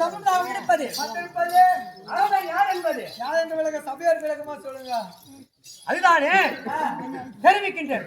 சமம் இருப்பது யார் என்பது யார் என்று விளக்க சபையார் விளக்கமா சொல்லுங்க. அதுதானே தெரிவிக்கின்றேன்.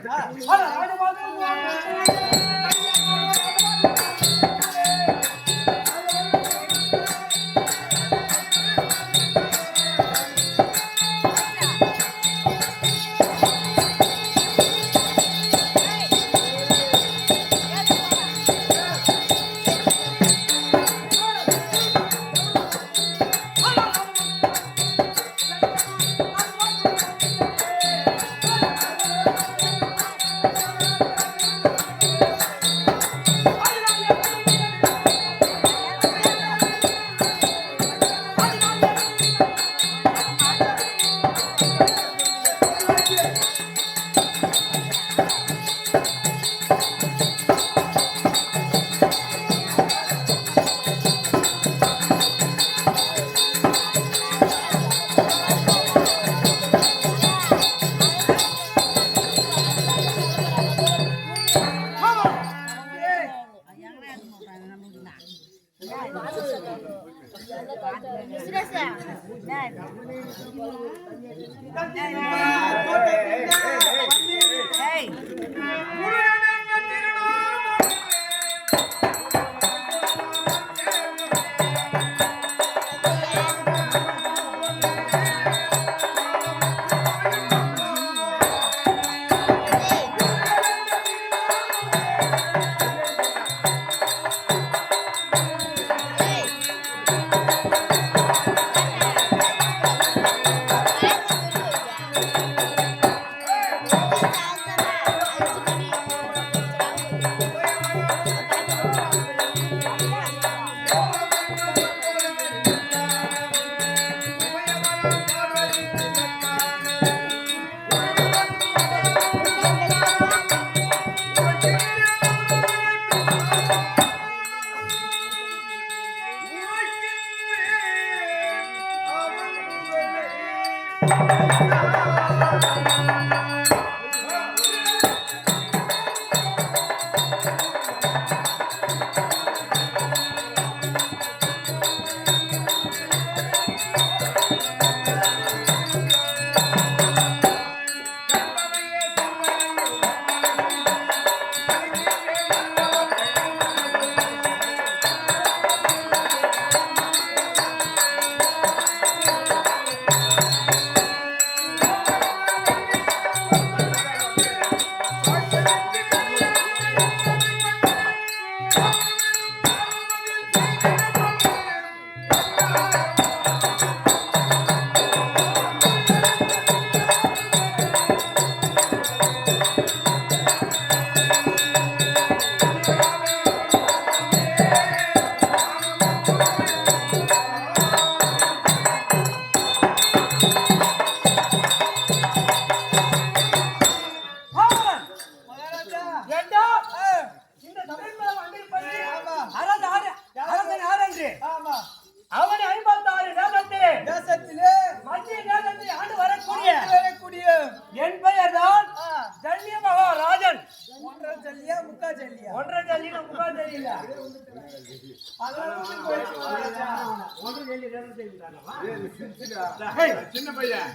சின்ன பையன்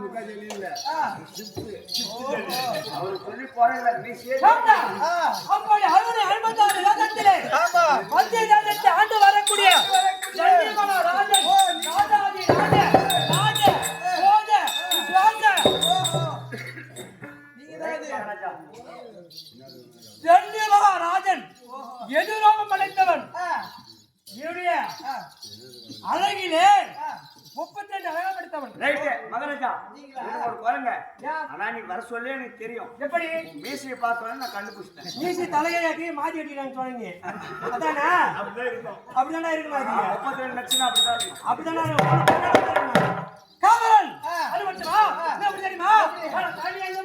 முக்கா ஜல்லி இல்ல அவரு சொல்லி போறல நீ ஆண்டு வரக்கூடிய ராஜன் எதிரோகம் படைத்தவன் இவருடைய அழகிலே 32 அழகப்படுத்தவன். மகாராஜா ஒரு குரங்க ஆனா நீ வர சொல்லி எனக்கு தெரியும். எப்படி மீசையை பார்த்தோன்னே நான் கண்டுபிடிச்சிட்டேன். மீசை தலையாக்கி மாத்தி அடிக்கிறான்னு சொன்னீங்க. அதானே அப்படிதானே இருக்குமா? 32 லட்சம் அப்படிதான் அப்படிதானே காவலன் அது மட்டுமா என்ன அப்படி தெரியுமா? தாலி எங்க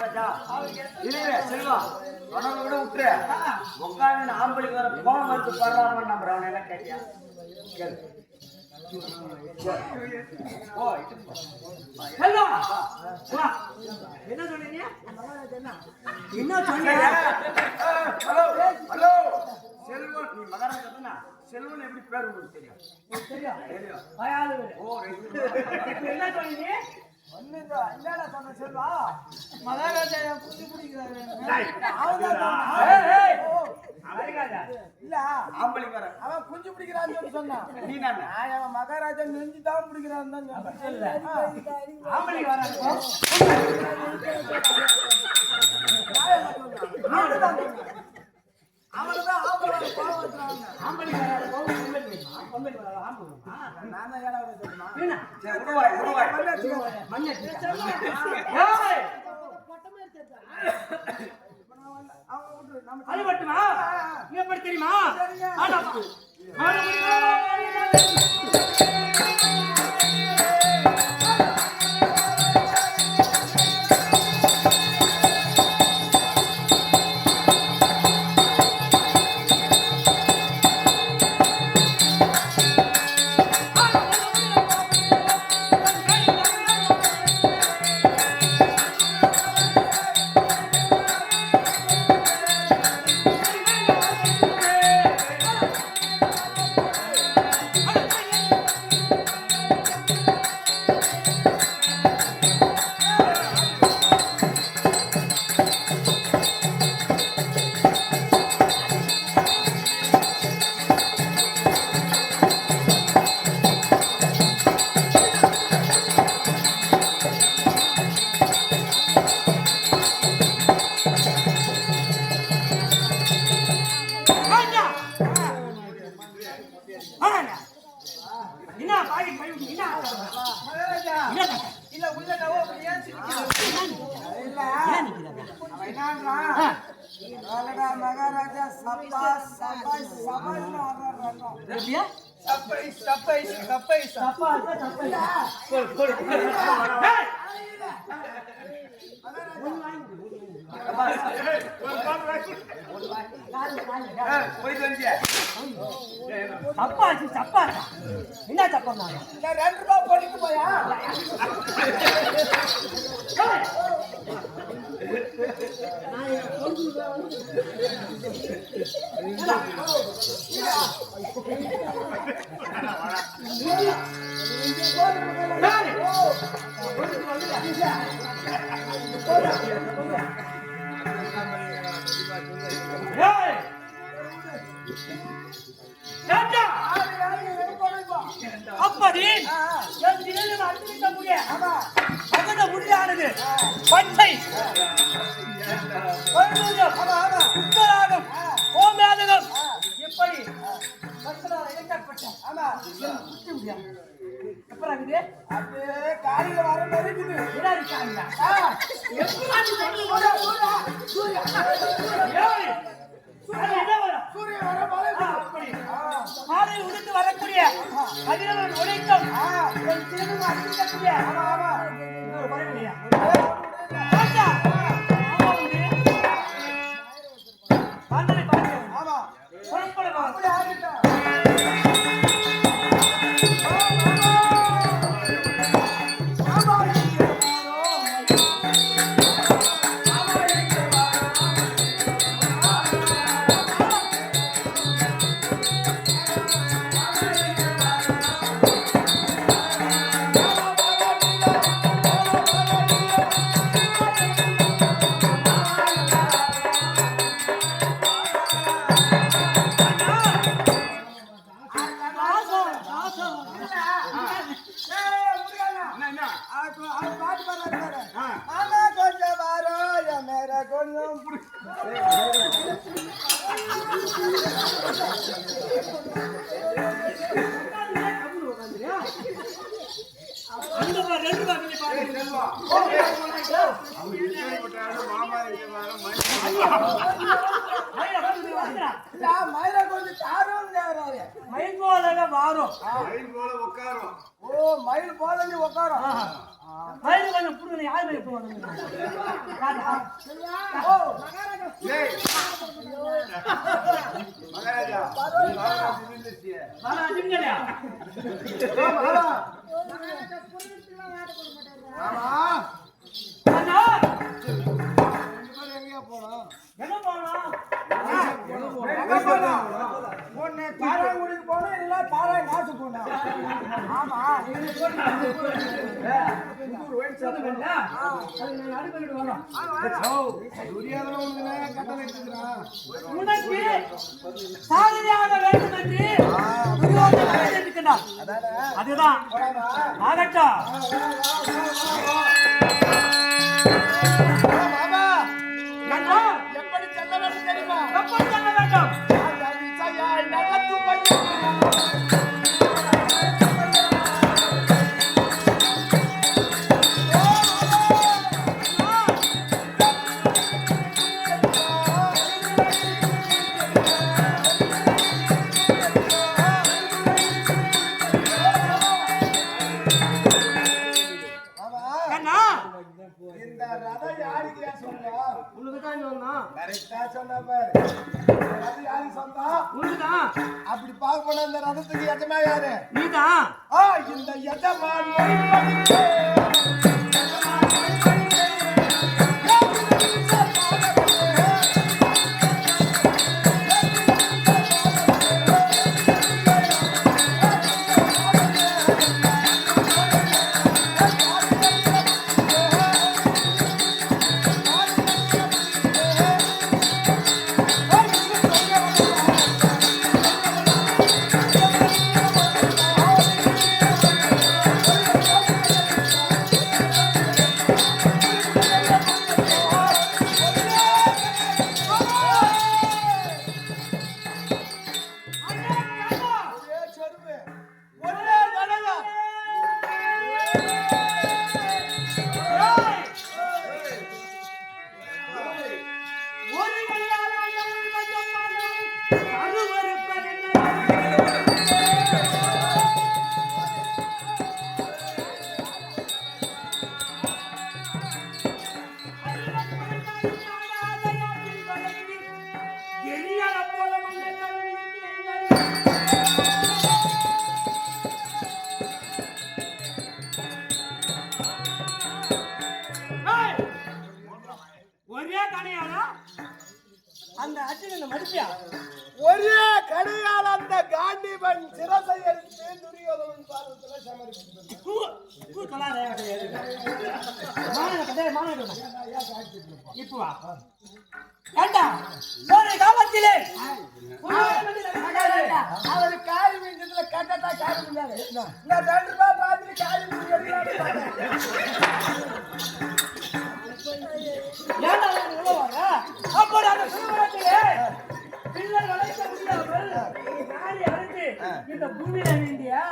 மகாராஜா இல்லையே செல்வா உனக்கு கூட விட்டுரு உட்காந்து ஆம்பளுக்கு வர கோவம் வந்து பரவாயில்ல நம்புற அவனை எல்லாம் கேட்டியா கேளு என்ன சொன்னீங்க என்ன சொன்னீங்க ஹலோ செல்வன் நீ மகாராஜா தானே செல்வன் எப்படி பேர் உங்களுக்கு தெரியும் தெரியும் ஓ என்ன சொன்னீங்க செல்வா மகாராஜா புடிச்சு பிடிக்கிறாரு இல்ல ஆம்பளை வர அவன் குஞ்சு பிடிக்கிறான்னு சொன்னான் நீ நான் அவன் மகாராஜா நெஞ்சு தான் பிடிக்கிறான்னு அவன்தான் ஆம்பளை நான் தான் ஏடா அது மட்டுமா எப்படி தெரியுமா என்ன பாடி இல்ல உள்ள நவோ ஏன் மகாராஜா சப்பா சப்பா சப்பை சப்பா சப்பா என்ன சப்பா ₹2 போட்டு போயா அப்படி முடியானது பச்சை உத்தராகம் ஓமேதகம் இப்படி காலையில வர மாதிரி சூரியன் வர அப்படி மாலை உடுத்து வரக்கூடிய அதிரவன் உழைக்கும் அடிக்கக்கூடிய வரவில்லையா செல்வா மயில கொஞ்சம் தாரும் தேவராரு. மயில் போல வாரும் ஓ மயில் போல நீ உட்காரும். மயில் கொஞ்சம் புடுங்க யாரு மயில் போவாங்க ஓ எங்கேயா போனோம்? ஒன்னு தாராங்குடிக்கு போனோம், இல்ல தாராய் நாட்டு போனோம். ஆமா உனக்கு சாதனையாக வேண்டும் என்று துரியோதனன் இருக்கின்றான். அதுதான் ஆகட்டும். எப்படி செல்ல வேண்டும் தெரியுமா? எப்படி செல்ல வேண்டும்? இந்த ரதம் யாருக்கு சொந்தம்? உனக்குதான் சொன்னான். கரெக்டா சொன்ன பாரு. ரதம் யாருக்கு சொந்தம்? உனக்குதான். அப்படி பார்க்க போனா இந்த ரதத்துக்கு எஜமா யாரு? நீதான். இந்த எஜமான் அந்த அர்ஜுனனை மடிப்பியா? ஒரே கடையால் அந்த காண்டிபன் சிரசை எடுத்து துரியோதனன் பாதத்துல சமர்ப்பித்தார். இப்போ ஏண்டா ஒரு காலத்திலே அவர் காரி மீண்டதுல கட்டட்டா காரி மீண்டாரு. நான் 2 ரூபாய் மாதிரி காரி மீண்டு எடுக்கலாம்னு ஏண்டா உள்ள வர அப்படி அந்த சுடுகாட்டிலே பிள்ளை வளைக்க முடியாமல் யாரை அழைத்து இந்த பூமியில வேண்டியா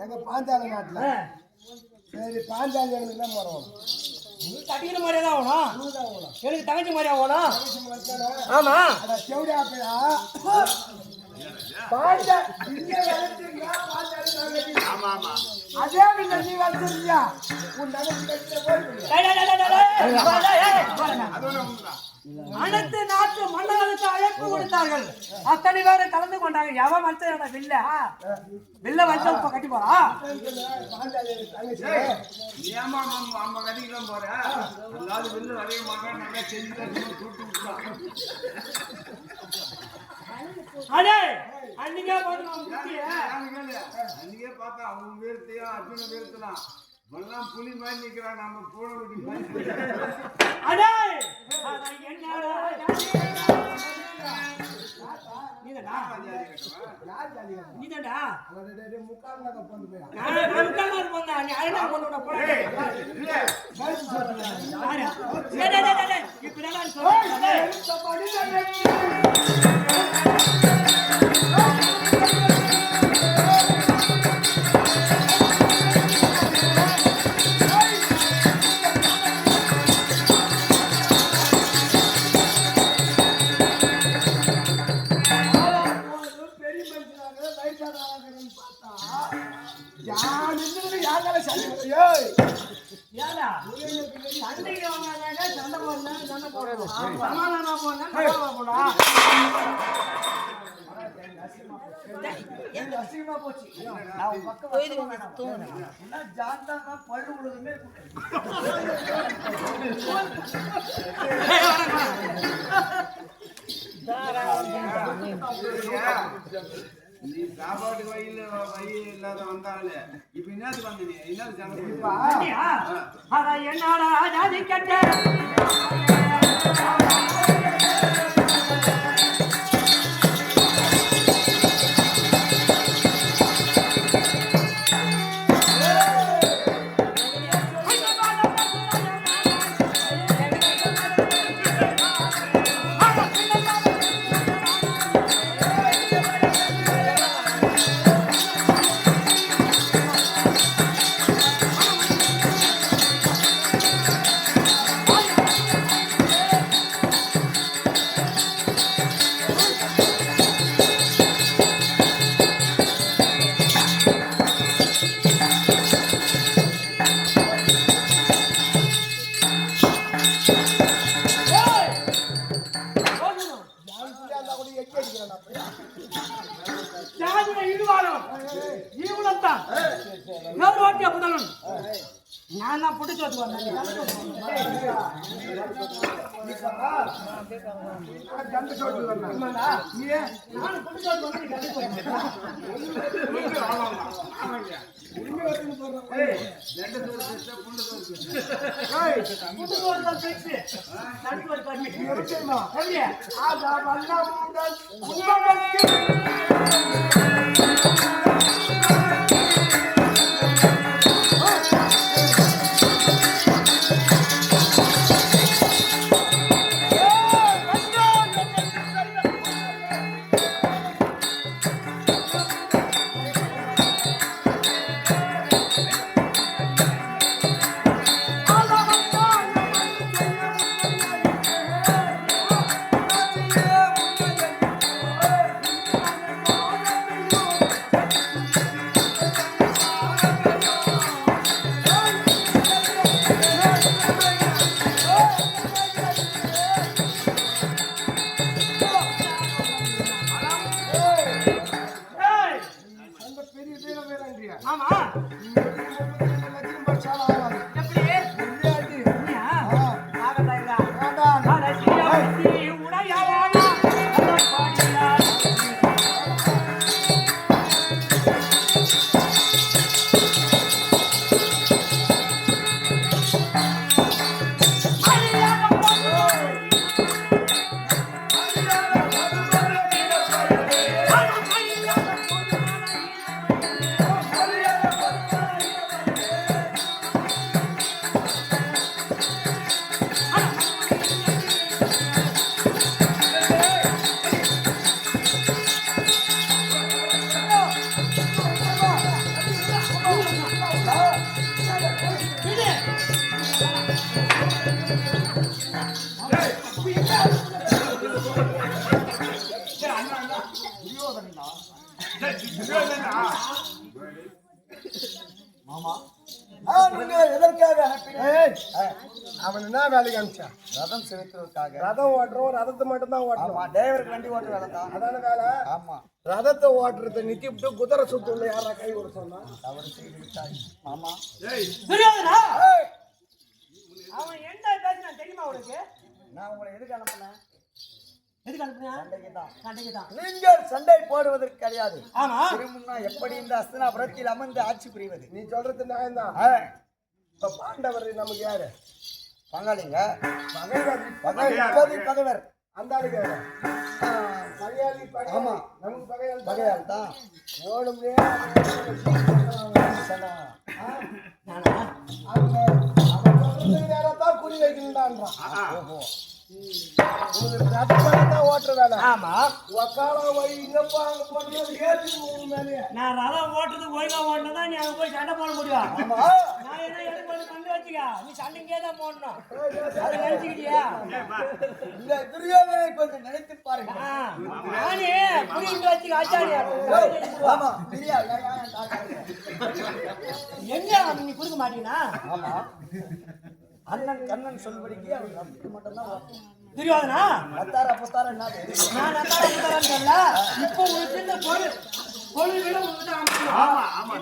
எங்க பாஞ்சால நாட்டுல சரி பாஞ்சாலி எங்களுக்கு தான் வரும். கட்டிக்கிற மாதிரியே தான் ஆகணும். எனக்கு தங்கச்சி மாதிரியா ஆகணும். ஆமா செவடியா பையா பாஞ்சா இங்க வளர்த்தீங்களா? அதே நீ வளர்த்துறியா? உன் தங்கச்சி கட்டிட்டு போய் அனைத்து நாட்டு மன்னர்களுக்கு அழைப்பு கொடுத்தார்கள். அத்தனை பேரை கலந்து கொண்டாங்க. எவன் மனுஷன் வில்ல வச்சு இப்ப கட்டி போறா? அடே அன்னைக்கே பார்த்தா அவங்க வீரத்தையோ அர்ஜுன வீரத்தலாம் புலி மாதிரி நிக்கிறான். நம்ம போன அடே நீதான்டா முக்கால் நகை கொண்டு போய் இப்ப போடணும். சமாதானமா போனா சமாதானமா போடா. எனக்கு அசிங்கமா போச்சு. நான் உன் பக்கம் வரணும். என்ன ஜாந்தாங்க பல்லு உழுதுமே நீ சாப்பாட்டுக்கு வழி இல்லாத வந்தாலே இப்ப என்னது வந்து நீ என்னது என்னடா ஜாதி கட்ட நான் தான் புடிச்சு வச்சுக்கோங்க. அவன் என்ன வேலைக்கு அனுப்பிச்சான்? ரதம் செலுத்துவதற்காக. ரதம் ஓட்டுறோம், ரதத்தை மட்டும் தான் ஓட்டணும். டிரைவருக்கு வண்டி ஓட்டுற வேலை தான். அதான வேலை. ஆமா, ரதத்தை ஓட்டுறதை நித்திட்டு குதிரை சுத்துல யாரா கை விட சொன்னா? தவறு செய்து விட்டாய் மாமா. புரியாதுடா. அவன் என்ன பேசினான் தெரியுமா உனக்கு? நான் உங்களை எதுக்கு அனுப்புனேன்? எதுக்கு அனுப்புனியா? சண்டைக்கு தான். சண்டைக்கு தான். நீங்கள் சண்டை போடுவதற்கு கிடையாது. ஆமா. திரும்பும்னா எப்படி இந்த அஸ்தினாபுரத்தில் அமர்ந்து ஆட்சி புரிவது? நீ சொல்றது நியாயம்தான். இப்ப பாண்டவர் நமக்கு யாரு? பங்காளிங்க. பகைவர். பகைவர். அந்த ஆளுக்கு பகையாளி. ஆமா, நமக்கு பகையாளி. பகையாளி தான். ஓடும்லே நேரத்தான் குறி வைக்கணும்டான்றான். ஓட்டுற வேலை. ஆமா. ஒக்காலம் வழி இங்கப்பா அங்க போட்டு ஏற்றி மேலே. நான் ரதம் ஓட்டுறது ஒழுங்கா ஓட்டுனா நீ அங்க போய் சண்டை போட முடியும். ஆமா. நான் என்ன எதுக்கு பண்ணி வச்சுக்க, நீ சண்டைக்கே தான் போடணும். அதை நினைச்சுக்கிட்டியா? இந்த துரியோதனை கொஞ்சம் நினைத்து பாருங்க. நானே புரிஞ்சு வச்சுக்க ஆச்சாரியா. ஆமா, எங்க நீ கொடுக்க மாட்டீங்கன்னா? ஆமா, அண்ணன் கண்ணன் சொல்படிக்கு அவன் நம்பிக்கை மட்டும்தான் வரும். துரியோதனா அத்தாரா புத்தாரா என்ன நான் நத்தாரன்னு சொல்ல இப்போ உனக்கு இந்த பொருள் விட உனக்கு ஆமா, ஆமா.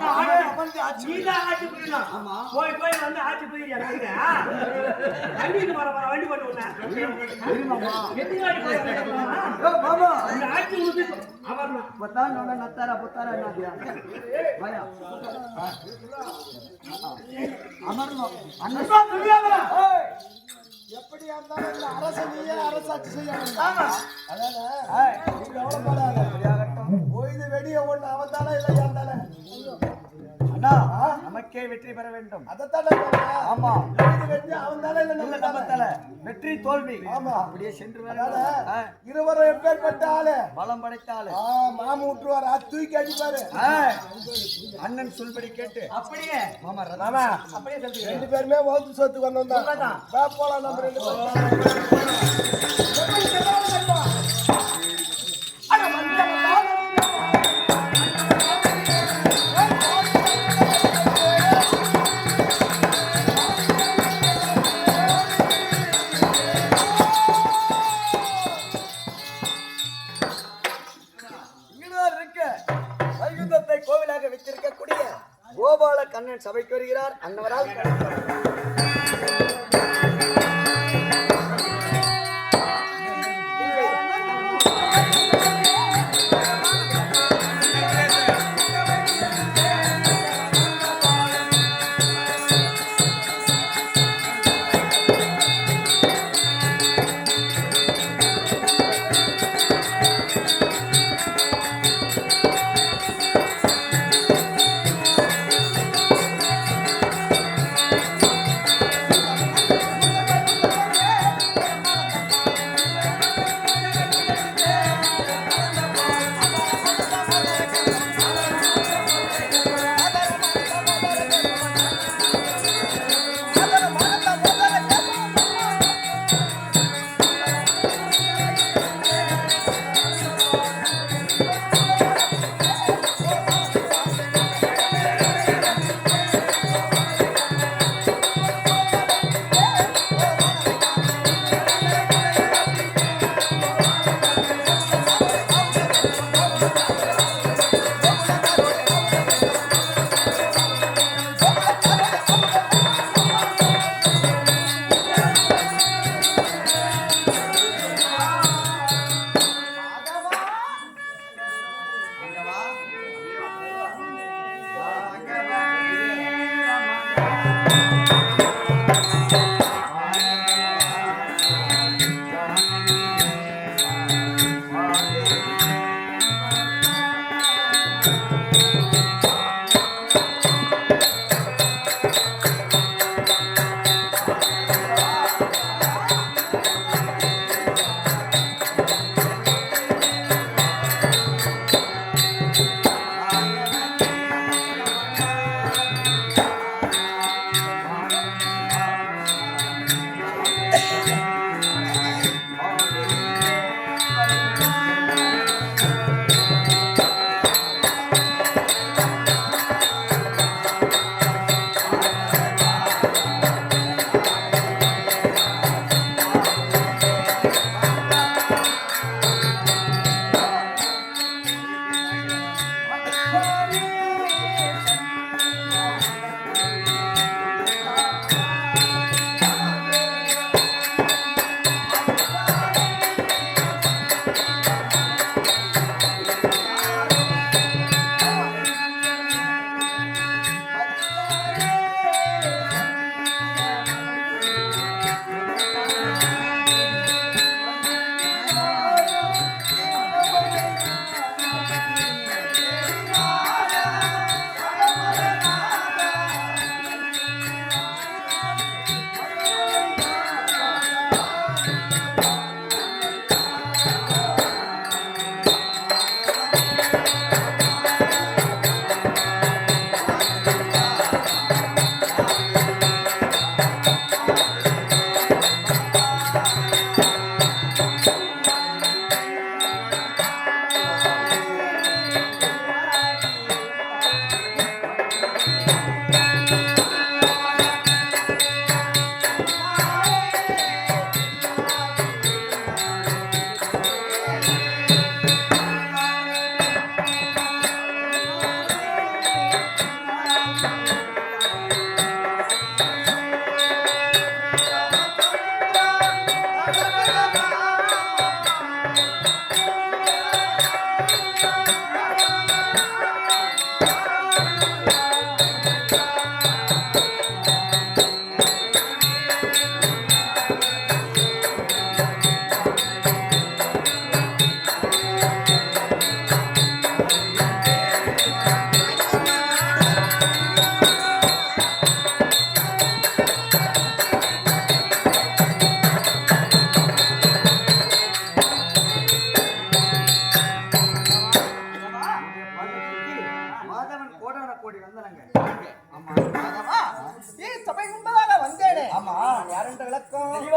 நீதான் ஆட்சி புரியணும் போய் வந்து ஆட்சி புரியா வண்டிக்கு வர வண்டி போட்டு விட்டேன் மாமா இந்த ஆட்சி உனக்கு அவர்னா புத்தாங்க நத்தாரா புத்தாரா என்ன பயா அமரணும் அண்ணன் துரியோதனா எப்படியா இருந்தாலும் இந்த அரசு நீயே அரசாட்சி செய்யணும். அதானே நீங்க எவ்வளவு போயுது வெடிய ஒண்ணு அவன் இல்லை இருந்தாலே அண்ணா நமக்கே வெற்றி பெற வேண்டும். அதைத்தானே ஆமா வெற்றி அவன் தானே இல்லை நம்ம தலை வெற்றி தோல்வி ஆமா அப்படியே சென்று வர இருவரும் எப்பேற்பட்ட ஆளு பலம் படைத்த ஆளு மாமு விட்டுருவாரு தூக்கி அடிப்பாரு அண்ணன் சொல்படி கேட்டு அப்படியே மாமா மாமா அப்படியே சொல்றீங்க ரெண்டு பேருமே வகுப்பு சொத்து கொண்டு வந்தா போலாம் நம்ம ரெண்டு கோவிலாக வைத்திருக்கக்கூடிய கோபால கண்ணன் சபைக்கு வருகிறார் அன்னவரால்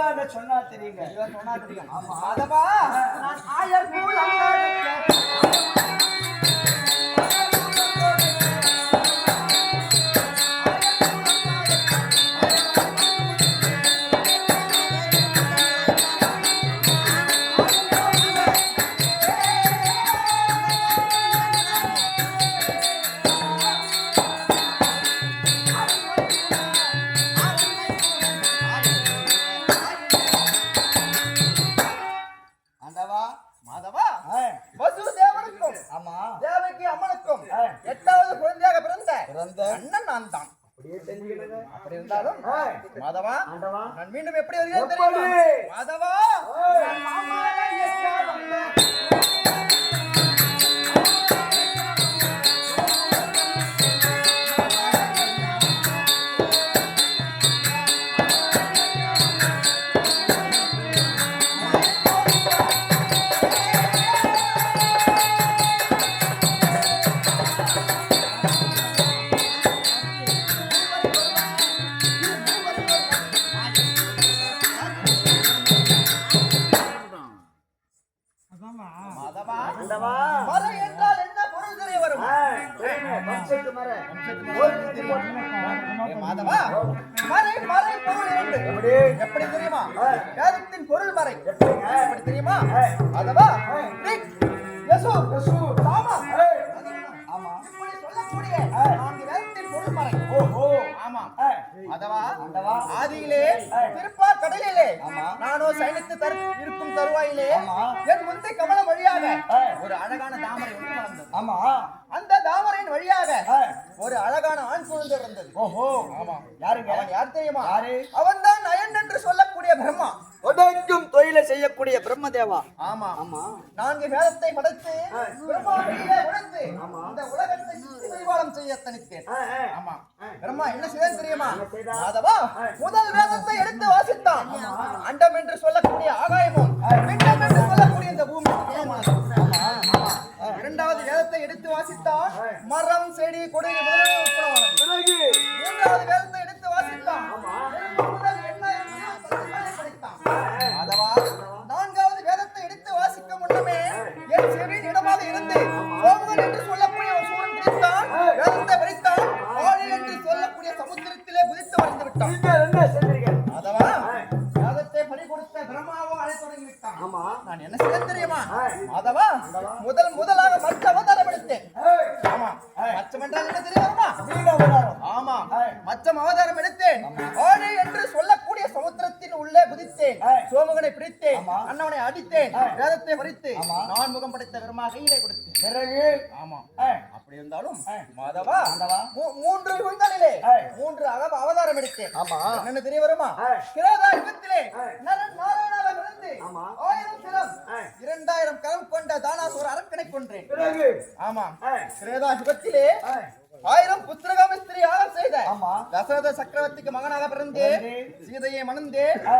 தெளிவாக சொன்னா தெரியுங்க. சொன்னா தெரியும். ஆமா. மாதவா நான் ஆயர் போல் ஆண்டவா. மாதவா ஆ. வசுதேவனுக்கும் ஆமா. தேவகி அம்மனுக்கும் ஆ. 8வது குழந்தையாக பிறந்த பிறந்த அண்ணன் நான் தான். அப்படியே தெரிஞ்சுக்கிடுங்க. அப்படி இருந்தாலும் ஆ. மாதவா ஆண்டவா. நான் மீண்டும் எப்படி வருகிறேன் எப்படி? தெரியுமா? மாதவா ஆ. நான் மாமாவை எங்க வந்தேன்? மாதவா ஆண்டவா. மறை என்றால் என்ன பொருள் தெரிய வரும்? ஆ. சரிங்க. வம்சத்து மர. ஏ மாதவா மறை மறை பொருள் இரண்டு. எப்படி? எப்படி தெரியுமா? ஆ. வேதத்தின் பொருள் மறை. எப்படிங்க? எப்படி தெரியுமா? ஆ. மாதவா ஆ. ரிக், யசு, சாமா. ஏய். ஆமா. இப்படி சொல்லக்கூடிய ஆ. 4 வேதத்தின் பொருள் மறை. ஓஹோ. ஆமா. ஆ. மாதவா ஆண்டவா. ஆதியிலே ஆ. திருப்பார் கடலிலே ஆமா. நானோ சயனித்து இருக்கும் தருவாயிலே ஆமா. என் முந்தை கமலம் வழியாக ஆ. ஒரு அழகான தாமரை ஒன்று வளர்ந்தது. ஆமா. அந்த தாமரையின் வழியாக ஆ. ஒரு அழகான ஆண் குழந்தை இருந்தது. ஓஹோ. ஆமா. யாருங்க? அவன் யார் தெரியுமா? யாரு? அவன் தான் நயன் என்று சொல்லக்கூடிய பிரம்மா. உடைக்கும் தொழிலை செய்யக்கூடிய பிரம்மதேவா. ஆமா. ஆமா. 4 வேதத்தை படைத்து ஆ. பிரம்மாவிலே உடைத்து ஆமா. இந்த உலகத்தை சித்தி பரிபாலம் செய்ய தனித்தேன். ஆ, ஆ. ஆமா. பிரம்மா என்ன செய்தான் தெரியுமா? என்ன செய்தான்? மாதவா முதல் வேதத்தை எடுத்து வாசித்தான். அண்டம் என்று சொல்லக்கூடிய ஆகாயமும் பிண்டம் என்று சொல்லக்கூடிய இந்த பூமி. இரண்டாவது வேதத்தை எடுத்து வாசித்தான். மரம் செடி கொடி முதலியவை உட்படவானது. பிறகு. மூன்றாவது வேதத்தை எடுத்து வாசித்தான். ஆமா. நெருப்பு முதல் எண்ணெய் வரையும் படைப்புகளை படைத்தான். மாதவா நான்காவது வேதத்தை எடுத்து வாசிக்கும் முன்னமே என் செவியின் இடமாக இருந்து சோமுகன் என்று சொல்லக்கூடிய ஒரு சூரன் பிடித்தான். வேதத்தை பறித்தான். ஆழி என்று சொல்லக்கூடிய சமுத்திரத்திலே குதித்து வளர்ந்து விட்டான். நீங்க என்ன செஞ்சீங்க? மாதவா வேதத்தை பறி கொடுத்த பிரம்மாவோ அழைத்து தொடங்கி விட்டான். ஆமா. நான் என்ன செய்ய தெரியுமா? ஆ. மாதவா முதலாக மற்ற அவதாரம் எடுத்தேன். ஏய். ஆமா. மச்சம் என்றால் என்ன தெரியுமா? நீங்க அவதாரம். ஆமா. ஆ. மச்சம் அவதாரம் எடுத்தேன். ஆழி என்று சொல்லக்கூடிய சமுத்திரத்தின் உள்ளே குதித்தேன். ஆ. சோமுகனை பிடித்தேன். ஆமா. அண்ணவனை அடித்தேன். ஆ. வேதத்தை பறித்து ஆமா. நான் முகம் படைத்த பெருமா கையிலே கொடுத்தேன். பிறகு. ஆமா. ஆ. அப்படி இருந்தாலும் ஆ. மாதவா ஆண்டவா. 3 யுகங்களிலே ஆ. 3 அவதாரம் எடுத்தேன். ஆமா. என்னன்னு தெரிய வருமா? ஆ. கிரேதா யுகத்திலே ஆ. நரன் நாராயணாக பிறந்து ஆமா. 1000 சிரம் ஆ. 2000 கரம் கொண்ட தானாசூர அரக்கனை கொன்றேன். பிறகு. ஆமா. ஆ. கிரேதா யுகத்திலே ஆ. 1000 புத்திரகாம ஸ்திரீ யாகம் செய்த ஆமா. தசரத சக்கரவர்த்திக்கு மகனாக பிறந்து பிறந்து. சீதையை மணந்து ஆ.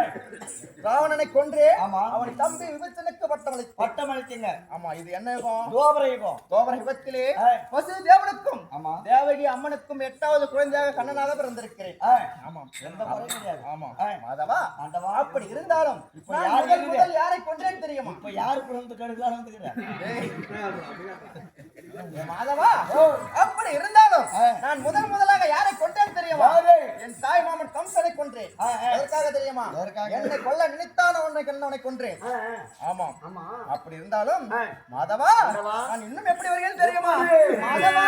ராவணனை கொன்று ஆமா. அவன் தம்பி விபீஷனுக்கு பட்டமளித்தான். பட்டம் அளித்தீங்க. ஆமா. இது என்ன யுகம்? துவாபர யுகம். தோபர யுகத்திலே ஆ. வசுதேவனுக்கும் ஆமா. தேவகி அம்மனுக்கும் 8வது குழந்தையாக கண்ணனாக பிறந்திருக்கிறேன். ஆ. ஆமா. எந்த குறையும் கிடையாது. ஆமா. ஆ. மாதவா ஆண்டவா. அப்படி இருந்தாலும் இப்ப நான் யார் முதல் இருக்குது? முதல் யாரை கொன்றேன் தெரியுமா? இப்ப யாரு குழந்தை கெடுக்கலாம் வந்துக்கிறேன்? ஏ மாதவா அப்படி இருந்தாலும் ஆ. நான் முதலாக யாரை கொன்றேன் தெரியுமா? யாரு? என் தாய் மாமன் கம்சனை கொன்றேன். ஆ, ஆ. எதற்காக தெரியுமா? எதற்காக? என்னை கொல்ல நினைத்தான உன்னை கொன்றேன். ஆ, ஆ. ஆமா. ஆமா. அப்படி இருந்தாலும் ஆ. மாதவா மாதவா. நான் இன்னும் எப்படி வருகிறேன் தெரியுமா? எப்படி? மாதவா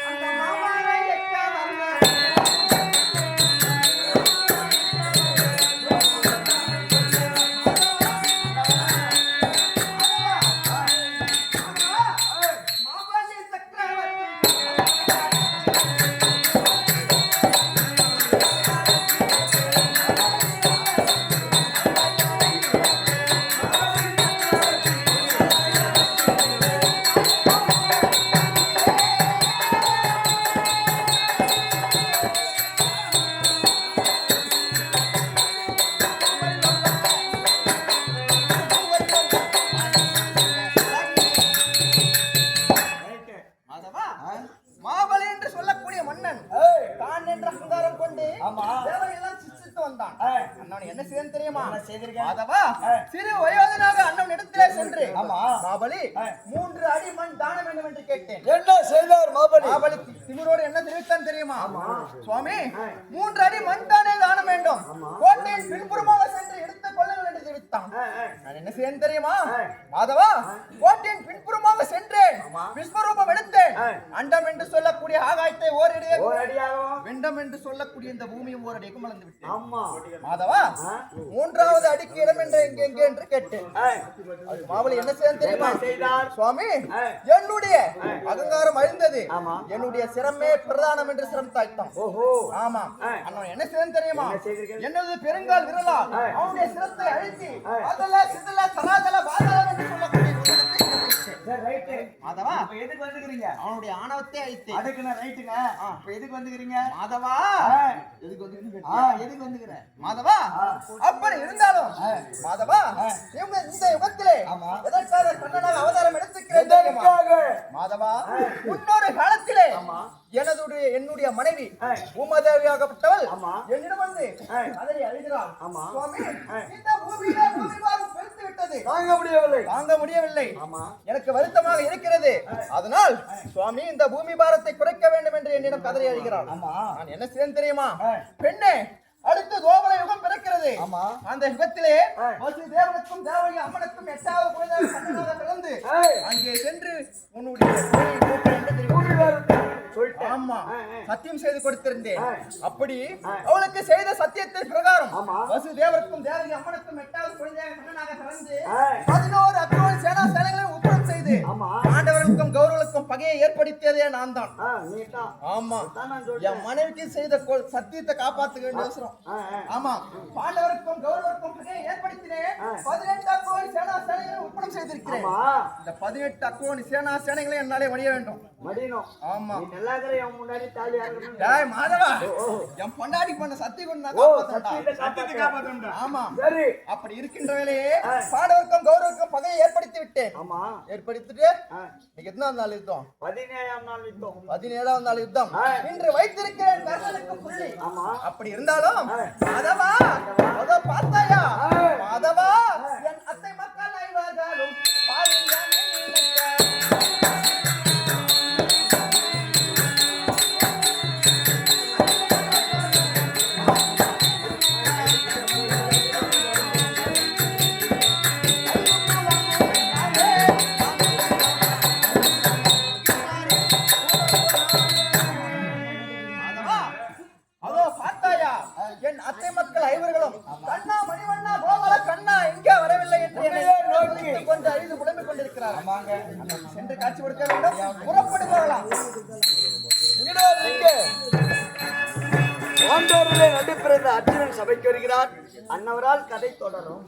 அந்த மாமாவை எக்க வந்தேன். மாபாலி சக்கரவர்த்தி செய்திருக்கேன்? மாதவா சிறு வயோதனாக அண்ணன் இடத்திலே சென்று ஆமா. மாபலி 3 அடி மண் தான வேண்டும் என்று கேட்டேன். என்ன செய்தார் மாபலி? மாபலி திமிரோடு என்ன தெரிவித்தான் தெரியுமா? சுவாமி 3 அடி மண் தானே தானம் வேண்டும், கோட்டையின் பின்புறமாக சென்று எடுத்துக் கொள்ளுங்கள் என்று தெரிவித்தான். நான் என்ன செய்யணும் தெரியுமா? மாதவா கோட்டையின் பின்புறமாக சென்றேன், விஸ்வரூபம் எடுத்தேன். அண்டம் என்று சொல்லக்கூடிய ஆகாயத்தை ஓரடியே, விண்டம் என்று சொல்லக்கூடிய இந்த பூமியும் ஓரடிக்கும் வளர்ந்து விட்டேன். மாதவா 3வது அடிக்கு இடம் என்று எங்கே என்று கேட்டேன். மாவளி என்ன செய்ய தெரியுமா? சுவாமி என்னுடைய அகங்காரம் அழிந்தது, என்னுடைய சிரமே பிரதானம் என்று சிரம் தாய்த்தான். ஆமா அண்ணன் என்ன செய்ய தெரியுமா? என்னது பெருங்கால் விரலால் அவனுடைய சிரத்தை அழித்து அதல சிதல சராதல பாதலம் என்று சொல்லக்கூடிய மாதவா எதுக்கு வந்துக்கிறீங்க? அவனுடைய ஆணவத்தை அழித்தேன். அதுக்கு நான் ரைட்டுங்க. இப்ப எதுக்கு வந்துக்கிறீங்க? மாதவா எதுக்கு வந்துக்கிறீங்க? எதுக்கு வந்துக்கிறேன் மாதவா? அப்படி இருந்தாலும் மாதவா இவங்க இந்த யுகத்திலே எதற்காக கண்ணனாக அவதாரம் எடுத்துக்கிறேன் தெரியுமா? மாதவா முன்னொரு காலத்திலே என்னுடைய மனைவி பூமாதேவியாகப்பட்டவள் என்னிடம் வந்து கதறி அழுகிறாள். சுவாமி இந்த பூமியிலே பூமிபாரம் பெருத்து விட்டது, தாங்க முடியவில்லை, எனக்கு வருத்தமாக இருக்கிறது. அதனால் சுவாமி இந்த பூமி பாரத்தை குறைக்க வேண்டும் என்று என்னிடம் கதறி அழுகிறாள். நான் என்ன செய்ய தெரியுமா? பெண்ணே அடுத்து தோபர யுகம் பிறக்கிறது. அந்த யுகத்திலே வசுதேவனுக்கும் தேவகி அம்மனுக்கும் 8வது குழந்தை கண்ணனாக பிறந்து அங்கே சென்று உன்னுடைய ஆமா சத்தியம் செய்து கொடுத்திருந்தேன். அப்படி அவளுக்கு செய்த சத்தியத்தின் பிரகாரம் வசுதேவருக்கும் தேவகி அம்மனுக்கும் 8வது குழந்தையாக கண்ணனாக பிறந்து 11 அக்ரோல் சேனா சேனைகளை உத்தரவு செய்து ஆண்டவர்களுக்கும் கௌரவர்களுக்கும் பகையை ஏற்படுத்தியதே நான் தான். ஆமா என் மனைவிக்கு செய்த சத்தியத்தை காப்பாற்ற வேண்டிய அவசரம். ஆமா பாண்டவருக்கும் கௌரவருக்கும் பகையை ஏற்படுத்தினேன். 18 அக்ரோல் சேனா சேனைகளை உற்பத்தி செய்திருக்கிறேன். இந்த 18 அக்ரோல் சேனா சேனைகளை என்னாலே வழிய வேண்டும். ஆமா மாதவா என் பொண்டாடி பண்ண சத்திய கொண்டு ஆமா அப்படி இருக்கின்ற வேலையே பாடவர்க்கும் கௌரவருக்கும் பகையை ஏற்படுத்தி விட்டேன். ஏற்படுத்திட்டு எத்தனாவது நாள் யுத்தம்? 17வது நாள் யுத்தம். இன்று வைத்திருக்கிறேன் புள்ளி. அப்படி இருந்தாலும் மாதவா அதோ பார்த்தாயா மாதவா என் அத்தை மக்கள் ஐவர்களும் சென்று காட்சி கொடுக்க வேண்டும். புறப்பட்டு போகலாம். நடிப்பிறந்த அர்ஜுனன் சபைக்கு வருகிறார். அன்னவரால் கதை தொடரும்.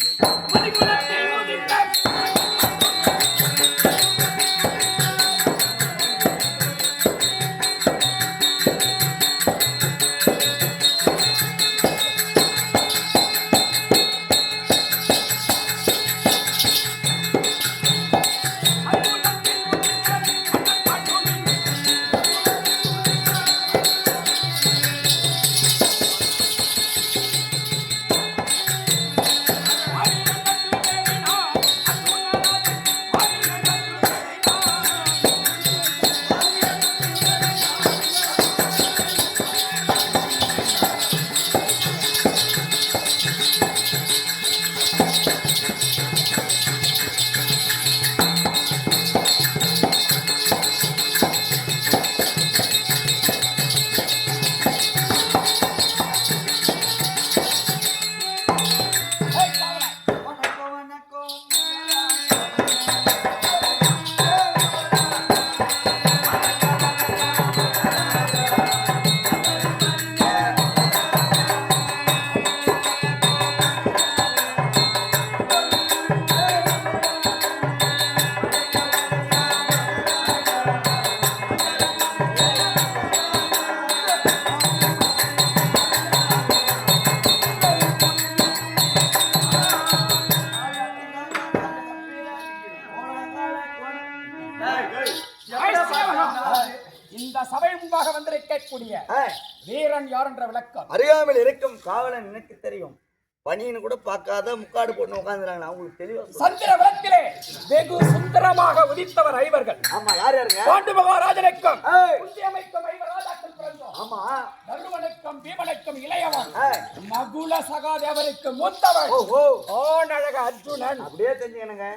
இந்த சபை முன்பாக வந்திருக்கக்கூடிய வீரன் யார் என்ற விளக்கம் அறியாமல் இருக்கும் காவலன் எனக்கு தெரியும். பனியன்னு கூட பார்க்காத முக்காடு போட்டு உட்காந்துறாங்க அவங்களுக்கு தெளிவா சந்திரவனத்திலே வெகு சுந்தரமாக உதித்தவர் ஐவர்கள். ஆமா யார் யாருங்க? பாண்டு மகாராஜனுக்கும் குந்தியமைக்கும் ஐவர் ராஜாக்கள் பிறந்தோம். ஆமா தருமனுக்கும் பீமனுக்கும் இளையவன், நகுல சகாதேவனுக்கு மூத்தவன், அழக அர்ஜுனன். அப்படியே தெரிஞ்சுக்கணுங்க.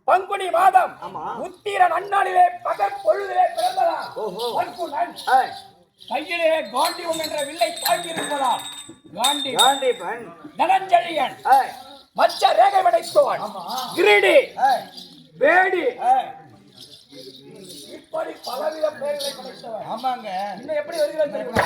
பங்குனி மாதம் ஆமா உத்திர நன்னாளிலே பகற் பொழுதிலே பிறந்ததா அர்ஜுனன் கையிலே காண்டிவம் என்ற வில்லை தாங்கியிருப்பதால் காண்டிவன் தனஞ்செழியன் மச்ச ரேகை படைத்தவன் கிரீடி வேடி இப்படி பலவித பெயர்களை படைத்தவன். ஆமாங்க இன்னும் எப்படி வருகிறது தெரியுமா?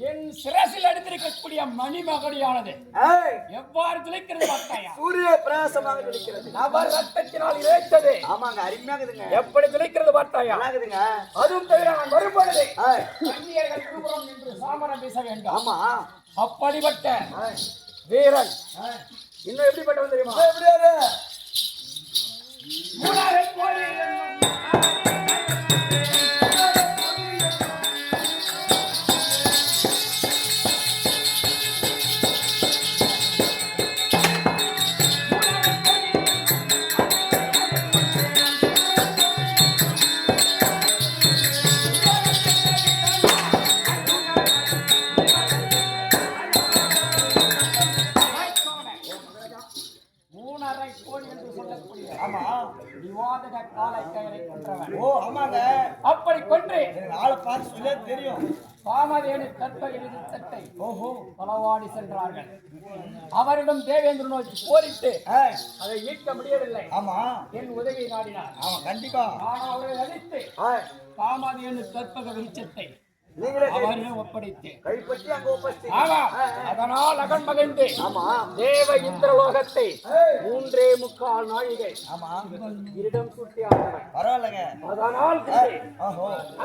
என் சிரசில் எடுத்திருக்கக்கூடிய மணிமகடியானது எவ்வாறு துளைக்கிறது பார்த்தாயா? சூரிய பிரகாசமாக துளைக்கிறது. நபர் ரத்தத்தினால் இழைத்தது. ஆமாங்க அருமையாக இருக்குதுங்க. எப்படி துளைக்கிறது பார்த்தாயா? நல்லாக்குதுங்க. அதுவும் தவிர நான் வரும்பொழுது கண்ணியர்கள் இருபுறம் என்று சாமரம் வீச வேண்டும். ஆமா அப்படிப்பட்ட வீரன் இன்னும் எப்படிப்பட்டவன் தெரியுமா? எப்படியாரு மூணாரை கோடி என்று சொல்லக்கூடிய விவாதக காலை கயரை கொன்றவன். அப்படி கொன்று ஆளை பார்த்து சொல்ல தெரியும். காமதேனு கற்ப எழுதி தட்டை பலவாடி சென்றார்கள். அவரிடம் தேவேந்திர நோக்கி போரிட்டு அதை ஈர்க்க முடியவில்லை. ஆமா என் உதவி நாடினார். ஆமா கண்டிப்பா. ஆனால் அவரை அழித்து காமதேனு கற்பக விருட்சத்தை அவரிடம் ஒப்படைத்து கைப்பற்றி அங்க ஒப்படைத்து அதனால் அகன் மகிழ்ந்து தேவ இந்திரலோகத்தை 3.25 நாழிகை இடம் சுட்டி ஆனவன். பரவாயில்லைங்க. அதனால்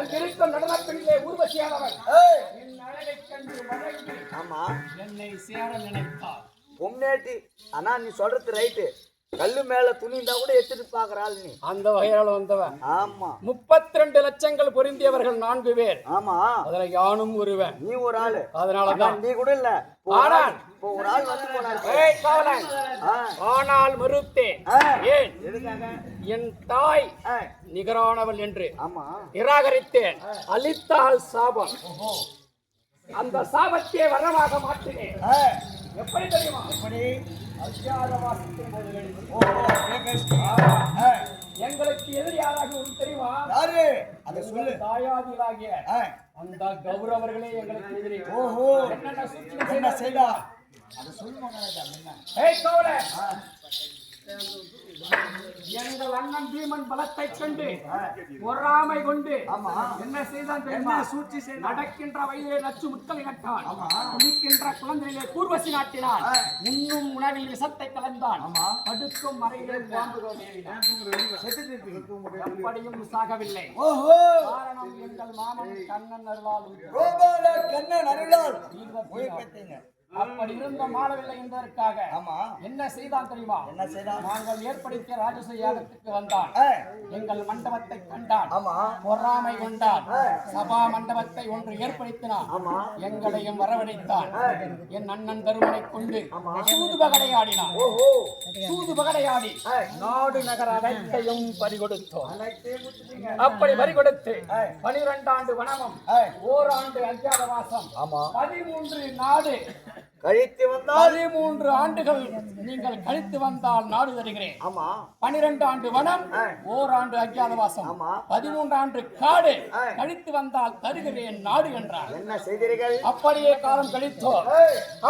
அங்கிருக்கும் நடனப்பெண்ணிலே ஊர்வசியானவன் என் அழகை கண்டு வணங்கி என்னை சேர நினைத்தார். பொம்னேட்டி ஆனா நீ சொல்றது ரைட்டு. கல்லு மேல துணி இருந்தா கூட எடுத்துட்டு பாக்குறாள் நீ. அந்த வகையால வந்தவன். ஆமா 32 லட்சங்கள் பொருந்தியவர்கள் 4 பேர். ஆமா அதுல யானும் ஒருவன். நீ ஒரு ஆளு. அதனாலதான் நீ கூட இல்ல. ஆனால் ஒரு ஆள் வந்து போனாரு. ஆனால் மறுத்தேன். ஏன்? என் தாய் நிகரானவள் என்று நிராகரித்தேன். அளித்தால் சாபம். அந்த சாபத்தை வரமாக மாற்றினேன். எப்படி தெரியுமா? எங்களுக்கு எதிரி யாராக தெரியுமா? தாயாதிகளாகிய அந்த கௌரவர்களே எங்களுக்கு எதிரி. என்ன செய்தா? எங்கள் அண்ணன் பீமன் பலத்தை கண்டு பொறாமை கொண்டு என்ன செய்தான் தெரியுமா? சூழ்ச்சி செய்து நடக்கின்ற வயதிலே நச்சு முட்களை நட்டான். குளிக்கின்ற குழந்தையிலே கூர்வசி நாட்டினான். இன்னும் உணவில் விஷத்தை கலந்தான். படுக்கும் மறையிலே பாம்புகள் ஏறினான். எப்படியும் சாகவில்லை. காரணம் எங்கள் மாமன் கண்ணன் அருளால் அப்படி இருந்த மாளவில்லை என்பதற்காக என்ன செய்தான் தெரியுமா? என்ன செய்தான்? நாங்கள் ஏற்படுத்திய ராஜச யாகத்துக்கு வந்தான். எங்கள் மண்டபத்தை கண்டான். பொறாமை கொண்டான். சபா மண்டபத்தை ஒன்று ஏற்படுத்தினான். எங்களையும் வரவழைத்தான். என் அண்ணன் தருமனை கொண்டு சூது பகடையாடினான். சூது பகடையாடி நாடு நகர அனைத்தையும் பறிகொடுத்தோம். அப்படி பறிகொடுத்து 12 ஆண்டு வனமும் ஓராண்டு அஞ்ஞாத வாசம் 13 நாடு கழித்து வந்தால் 13 ஆண்டுகள் நீங்கள் கழித்து வந்தால் நாடு தருகிறேன். ஆமா 12 ஆண்டு வனம், ஓராண்டு அஜ்ஞாதவாசம், 13 ஆண்டு காடு கழித்து வந்தால் தருகிறேன் நாடு என்றார். என்ன செய்தீர்கள்? அப்படியே காலம் கழித்தோம்.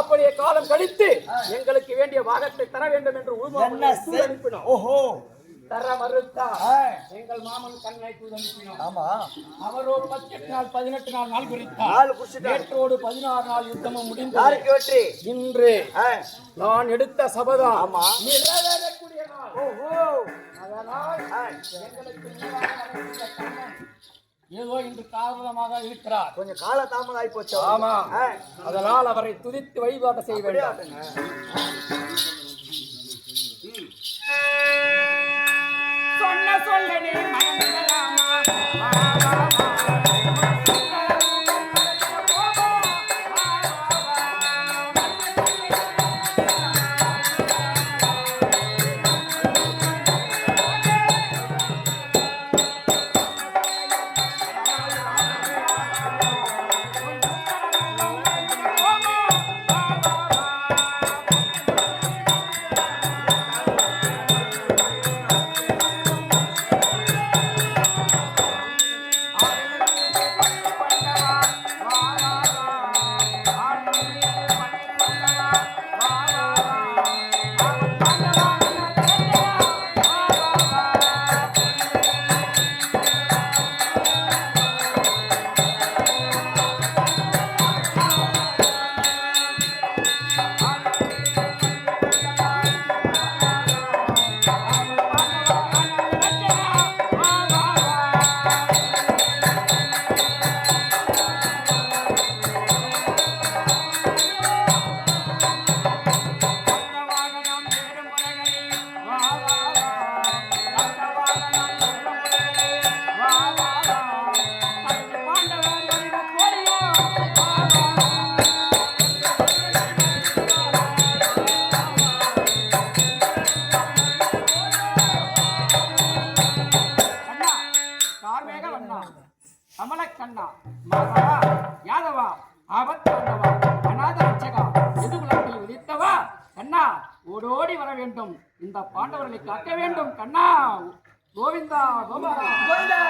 அப்படியே காலம் கழித்து எங்களுக்கு வேண்டிய பாகத்தை தர வேண்டும் என்று அனுப்பினோம். ஓஹோ தர மறுத்தா எங்கள் மாமன் கண்ணை அனுப்பினோம். ஆமா அவரோ 18 நாள் 18 நாள் குறித்தார். நாள் குறிச்சிட்டார். நேற்றோடு 16 நாள் யுத்தமும் முடிந்தது. யாருக்கு வெற்றி? இன்று நான் எடுத்த சபதம் ஆமா நிறைவேறக்கூடிய நாள். ஓஹோ அதனால் எங்களுக்கு முன்பாக வரக்கூடிய கண்ணன் ஏதோ இன்று காரணமாக இருக்கிறார். கொஞ்சம் கால தாமதம் ஆகி போச்சு. ஆமா அதனால் அவரை துதித்து வழிபாடு செய்ய வேண்டும். சொன்ன சொல்லனே மறந்துடலாமா? வா, வா, வா. கமலக்கண்ணா மாதவா யாதவா ஆபத்தாண்டவா அநாத ரட்சகா எதுகுலத்தில் உதித்தவா கண்ணா ஓடோடி வர வேண்டும். இந்த பாண்டவர்களை காக்க வேண்டும். கண்ணா கோவிந்தா கோவிந்தா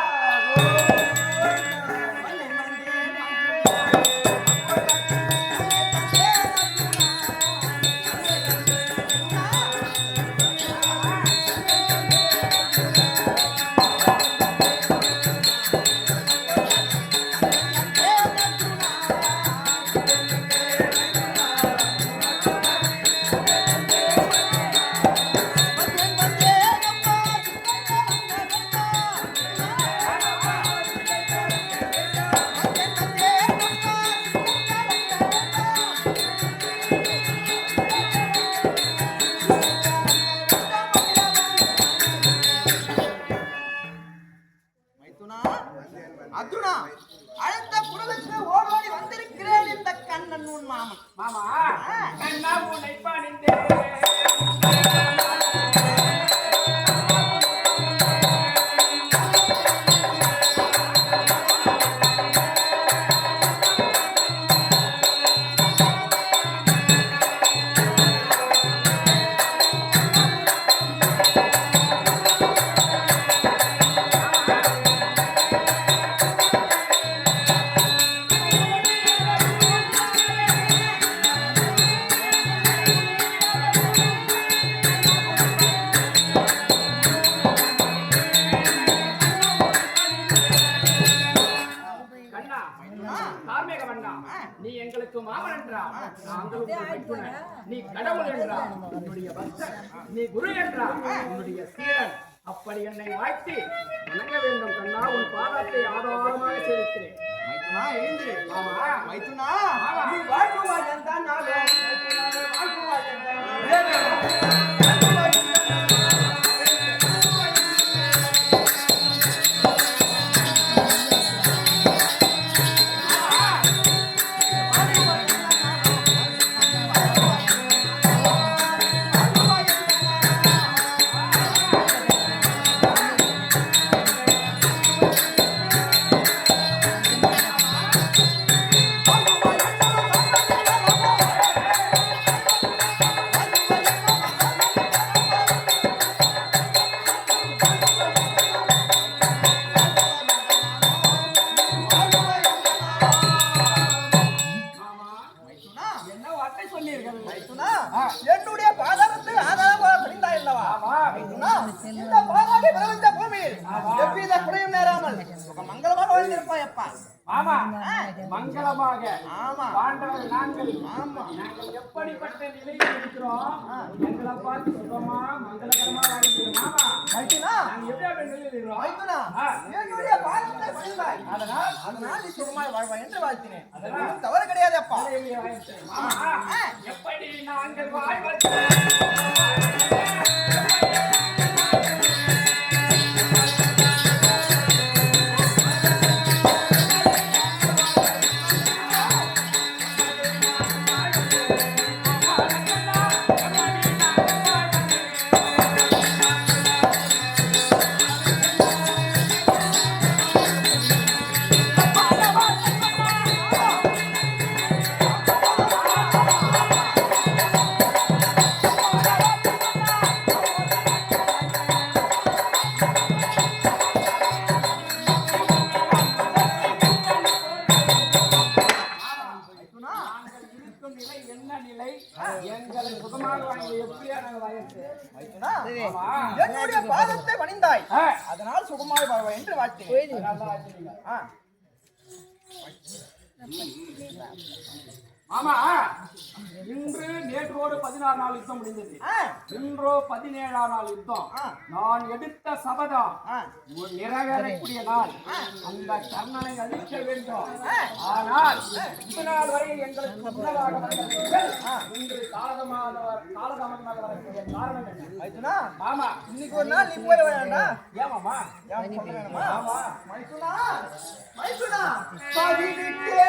அர்ஜுனா அடுத்த புறத்துக்கு ஓடோடி வந்திருக்கிறேன் இந்த கண்ணன் உன் மாமன். மாமா கண்ணா உன்னை பணிந்தே நீ எங்களுக்கு மாமன் என்றார், நாங்கள் உங்கள் மைத்துனர். நீ கடவுள் என்றார், உன்னுடைய பக்தன். நீ குரு என்றார், உன்னுடைய சீடன். அப்படி என்னை வாழ்த்தி வணங்க வேண்டும் கண்ணா. உன் பாதத்தை ஆதாரமாக சேர்க்கிறேன். மைத்துனா எழுந்து. மாமா மைத்துனா நீ வாழ்வாய் என்றால் நானும் வாழ்வாய் என்றால் மங்களமாக ஆமா. வாழ்ந்தவர் நாங்கள் நாங்கள் எப்படிப்பட்ட நிலையில் இருக்கிறோம் எங்களை பார்த்து சுகமா மங்களகரமா வாழ்கிறோம் மைத்துனா நாங்க எப்படிப்பட்ட நிலையில் இருக்கிறோம் மைத்துனா என்னுடைய பாதத்தை பணிந்தாய் அதனால் நீ சுகமாய் வாழ்வாய் என்று வாழ்த்தினேன் அதெல்லாம் தவறு கிடையாது அப்பா எப்படி நாங்கள் வாழ்வது நிலை என்ன நிலை எங்களை சுகமாக வாங்கி எப்படியா நாங்க வாங்கிட்டு என்னுடைய பாதத்தை பணிந்தாய் அதனால் சுகமாய் வாழ்வாய் என்று வாழ்த்தினேன் ஆமா இன்று நேற்றோடு 16 நாள் யுத்தம் முடிந்தது இன்றோ 17ஆம் நாள் யுத்தம் நான் எடுத்த சபதம் நிறைவேறக்கூடிய நாள் அந்த கர்ணனை அழிக்க வேண்டும் ஆனால் இந்த நாள் வரை எங்களுக்கு முன்னதாக வந்தவர்கள் இன்று காலதாமதமாக வரக்கூடிய காரணம் என்ன ஆமா இன்னைக்கு ஒரு நாள் நீ போய் வேண்டாம் ஏமாமா ஏன் சொல்ல வேணுமா ஆமா மைத்துனா மைத்துனா பதிவிட்டே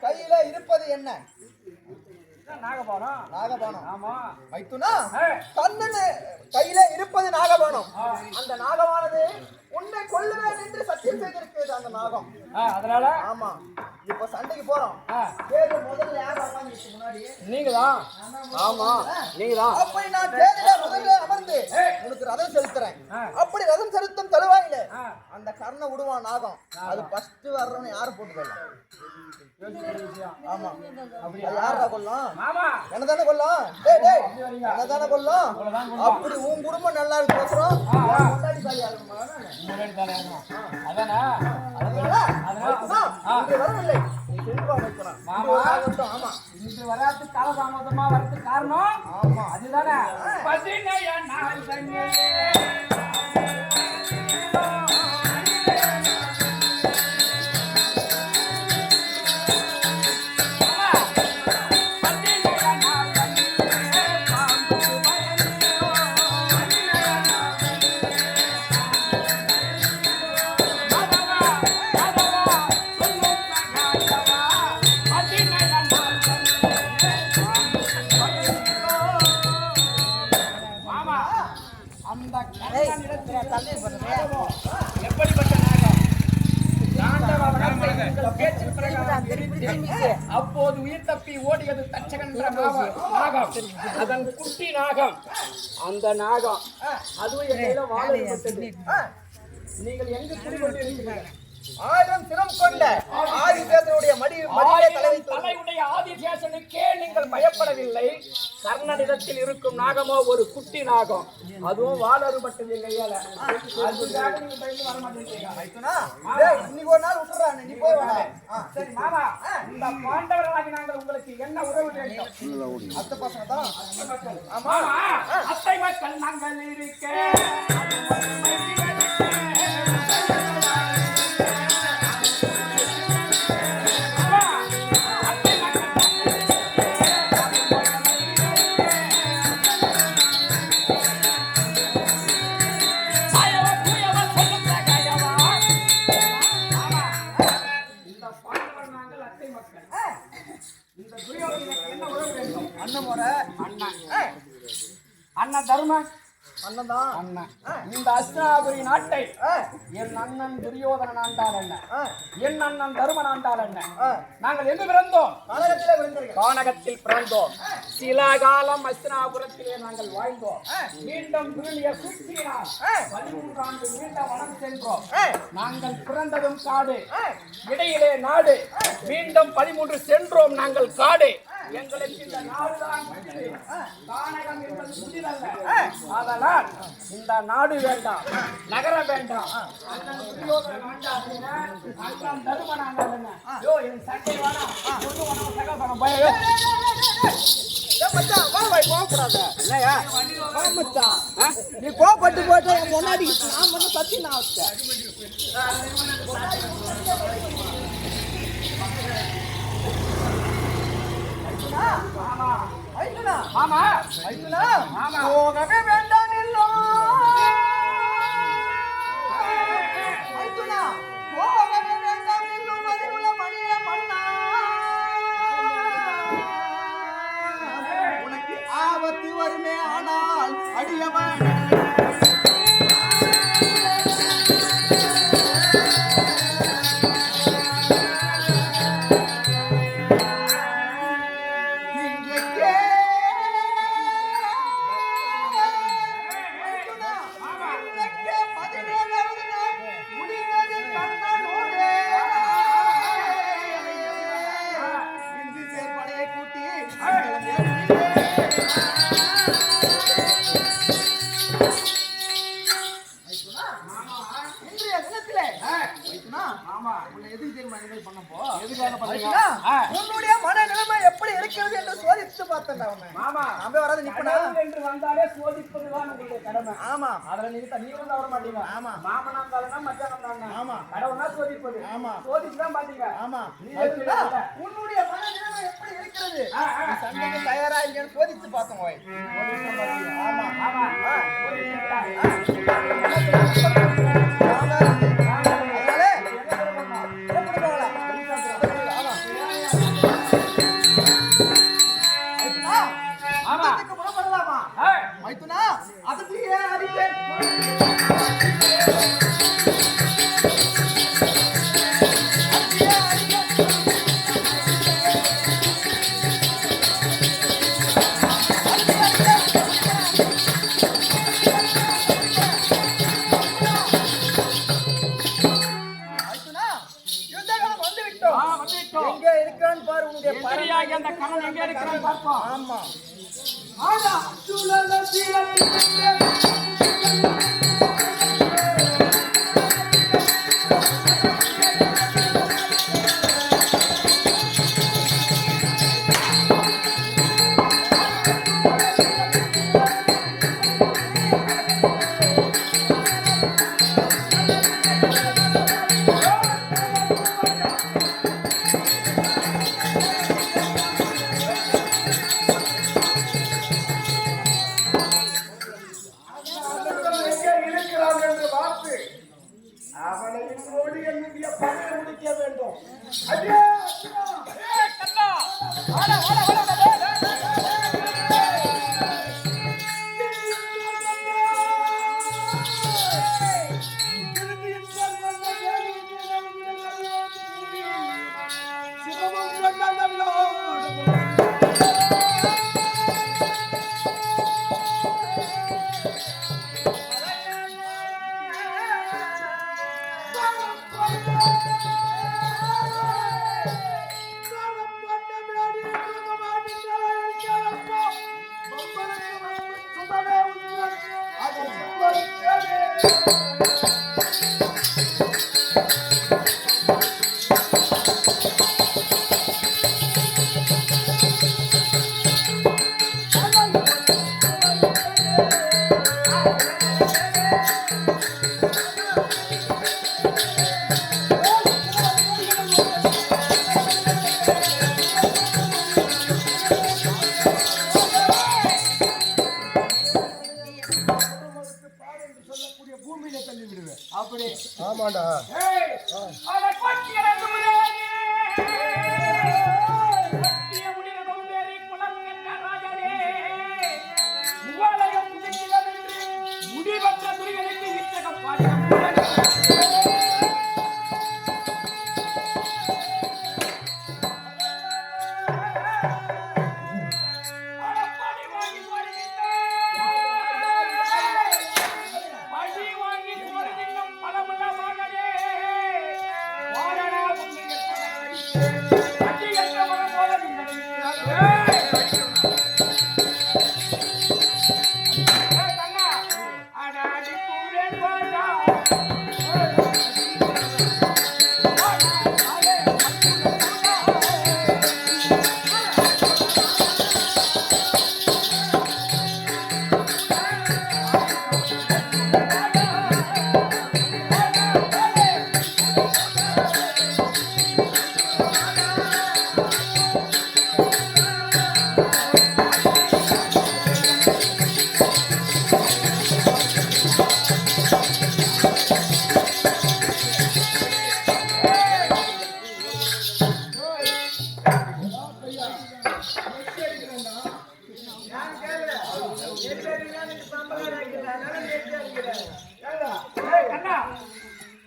கையில இருப்பது என்ன? நாகபானம். நாகபானம். ஆமா. மைத்துனா கண்ணன் கையில இருப்பது நாகபானம். அந்த நாகமானது உன்னை கொல்லுவேன் என்று சத்தியம் செய்திருக்கிறது அந்த நாகம். அதனால ஆமா இப்ப சண்டைக்கு போறோம். தேர்வு முதல்ல யார் உட்கார்ந்துச்சு முன்னாடி? நீங்கதான். ஆமா நீங்கதான். அப்படி நான் தேர்ல முதல்ல அமர்ந்து உனக்கு ரதம் செலுத்துறேன். அப்படி ரதம் செலுத்தும் தருவாயில அந்த கர்ண விடுவான் நாகம். அது ஃபர்ஸ்ட் வர்றவன் யாரு போட்டுக்கலாம்? ஆமா அப்படி யாரா கொல்லும்? ஆமா என்னதானே கொல்லும்? டேய் டேய் என்னதானே கொல்லும்? அப்படி உன் குடும்பம் நல்லா இருக்கு பேசுறோம். கொண்டாடி தாலியா இருக்குமா? முன்னாடி தானே அதானே இன்று வரவில்லை. நீ செல்வா வைக்கலாம். ஆமா இன்று வராது காலதாமதமா வரது காரணம் ஆமா அதுதானே 17 நாள் தண்ணி அந்த கண்ணனிடத்தில் எப்படிப்பட்ட நாகம்? தாண்டவ வனத்தை உங்கள் பேச்சின் பிரகாரம் எரித்து, அப்போது உயிர் தப்பி ஓடியது தச்சகன் என்ற நாகம். அதன் குட்டி நாகம். அந்த நாகம் அதுவும் என் கையில வாழப்பட்டது. நீங்கள் எங்கு குடிக்கொண்டிருக்கிறீர்கள்? 1000 சிரம் கொண்ட ஆதிசேஷனுடைய தலையுடைய ஆதிசேஷனுக்கே நீங்கள் பயப்படவில்லை. கர்ணனிடத்தில் இருக்கும் நாகமோ ஒரு குட்டி நாகம், அதுவும் வாழறுபட்டது கையால. அதுக்காக நீங்க பயந்து வர மாட்டேங்கிறீங்க. இன்னைக்கு ஒரு நாள் விட்டுறான், நீ போய் வா. சரி மாமா, இந்த பாண்டவர்களாகி நாங்கள் உங்களுக்கு என்ன உறவு வேண்டும்? அத்தை பசங்க தான். ஆமா, அத்தை மக்கள் நாங்கள் இருக்க அண்ணன் தர்ம அண்ணன் தான். அண்ணன் இந்த அஸ்தினாபுரி நாட்டை என் அண்ணன் துரியோதனன் ஆண்டாள் என்ன, என் அண்ணன் தருமன் ஆண்டாள் என்ன. நாங்கள் எங்கு பிறந்தோம்? கானகத்தில் பிறந்தோம். சில காலம் அஸ்தினாபுரத்திலே நாங்கள் வாழ்ந்தோம். மீண்டும் திரும்பிய சுற்றினார் 13 ஆண்டு நீண்ட வனம் சென்றோம். நாங்கள் பிறந்ததும் காடு, இடையிலே நாடு. மீண்டும் 13 சென்றோம் நாங்கள் காடு. எங்களுக்கு இந்த நாடுதான் கானகம் என்பது புதிதல்ல. அதனால் இந்த நாடு வேண்டாம், நகரம் வேண்டாம். அண்ணன் துரியோதனன் ஆண்டாள் என்ன, அண்ணன் தருமன் ஆண்டாள் என்ன. யோ என் சட்டை வேணாம், ஒண்ணு வேணாம், சகோதரன் பயம். நீ கோபப்பட்டு போட்டு முன்னாடி நான் மட்டும் சத்தி நான் வச்சேன். போகவே வேண்டாம் இல்லோ, போகவே வேண்டாம் இல்லும் அதிலுள்ள மணிய மன்னா, உனக்கு ஆபத்து வருமே ஆனால் அடியவன் உன்னுடைய மனநிலைமை எப்படி இருக்கிறது என்று சோதித்து பார்த்தேன். மாமா நம்ப வராது நிப்பனா என்று வந்தாலே சோதிப்பதுதான் உங்களுடைய கடமை. ஆமா, அதுல நீங்க வந்து வர மாட்டீங்க. ஆமா, மாமனா இருந்தாலும் மச்சான் தாங்க. ஆமா, கடவுளா சோதிப்பது. ஆமா, சோதிச்சு தான் பாத்தீங்க. ஆமா. உன்னுடைய மனநிலைமை எப்படி இருக்கிறது, சண்டைக்கு தயாரா இல்லைன்னு சோதித்து பார்த்தோம். ஆமா, ஆமா, அதுக்குள்ளே அடிப்பேன். எங்க இருக்கான்னு பாரு, உன்னுடைய பரியாகி அந்த கண்ணன் எங்க இருக்கிறான்னு பார்ப்போம். ஆமா, ஆனா அப்படி ஆமாடா ஏய் அட பட்டியரது முரேனே பட்டிய முடிரது மேரி குலம் என்ற ராஜனே உவளையும் முடிக்கிறதென்று முடிவற்ற துரிகளுக்கு இத்தகம் பாடின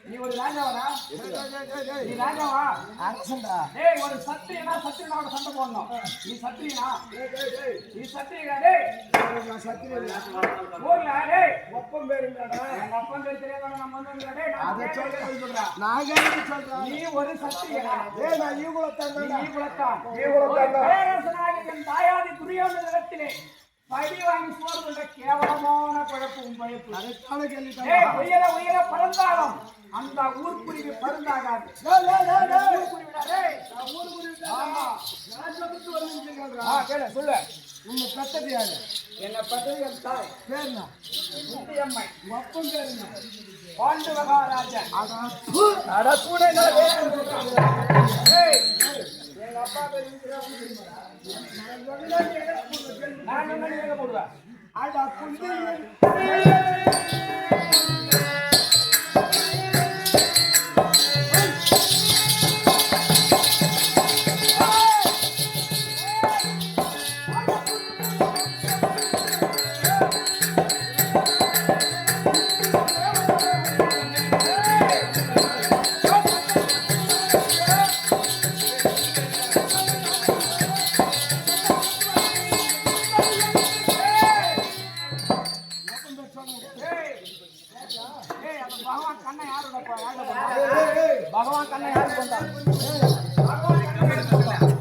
நீ ஒரு ராஜாவா? நீ ராஜாவா? அரசன்டா டேய் ஒரு சத்திரியனா சத்திரியனோட சண்டை போடணும். நீ சத்திரியனா? நீ சத்திரியனா டேய்? நான் சத்திரியன் ஊர்ல டேய் ஒப்பம் பேருங்கடா எங்க அப்பன் பேர் தெரியாத நம்ம வந்து டேய் அத சொல்றா. நான் கேட்டு சொல்றேன் நீ ஒரு சத்திரியனா? ஏய் நான் ஈகுலத்தான் நீ குலத்தான். ஈகுலத்தான் பேரரசனாகிய என் தாயாதி துரியோதனத்திலே படி வாங்கி சோறு கொண்ட கேவலமான பழப்பு உன் பழப்பு. அதைத்தான கேள்விட்டான் ஏய் உயர உயர பறந்தாலும் அந்த ஊர்க்குருவி பருந்தாகாது. ஊர்க்குருவிடா டேய். ஆமா. ராஜபுத்து வருவீங்க கேளு சொல்லு. உன்னை பெத்தது யாரு என்ன பதவி என் தாய் பேருனா முத்தியம்மை ஒப்பம் பேருனா பாண்டு மகாராஜன். அட கூட ஏய் எங்க அப்பா பேர் நான் என்ன கேட்க போடுவேன். அட புள்ளி பகவான் கண்ணை யாரோட பகவான் கண்ணை யாரு கொண்டா?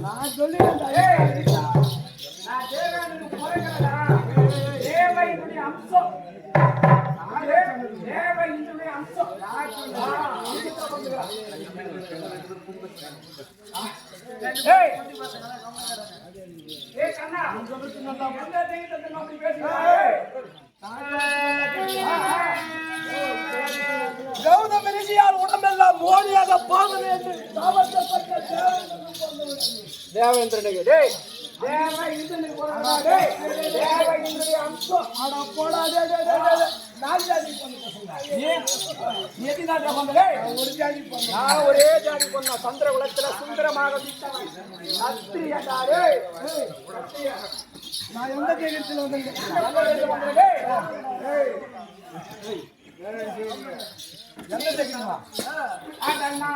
நான் சொல்லிடுறேன் நான் தேவனுக்கு முறைகிறதா? தேவனுடைய அம்சம். தேவனுடைய அம்சம். ஏய் ஏய் கண்ணா எந்த தெய்வத்தை நோக்கி பேசுகிறாய்? கௌதம ரிஷியால் உடம்பெல்லாம் மோடியாக போகுது என்று தேவேந்திரனுக்கு டேய் தேவ இந்திரனுக்கு போறடா டேய் தேவ இந்திரனுடைய அம்சம். அட போடா நான் ஜாதி பண்ண நீ எத்தி நாட்டை கொண்ட டேய் ஒரு ஜாதி பண்ண நான் ஒரே ஜாதி கொண்ட சந்திர குலத்துல சுந்தரமாக விட்டவன் சத்திரியடா டேய். நான் எந்த தேகத்தில் வந்தேன் டேய் என்ன தெரியுமா அடனா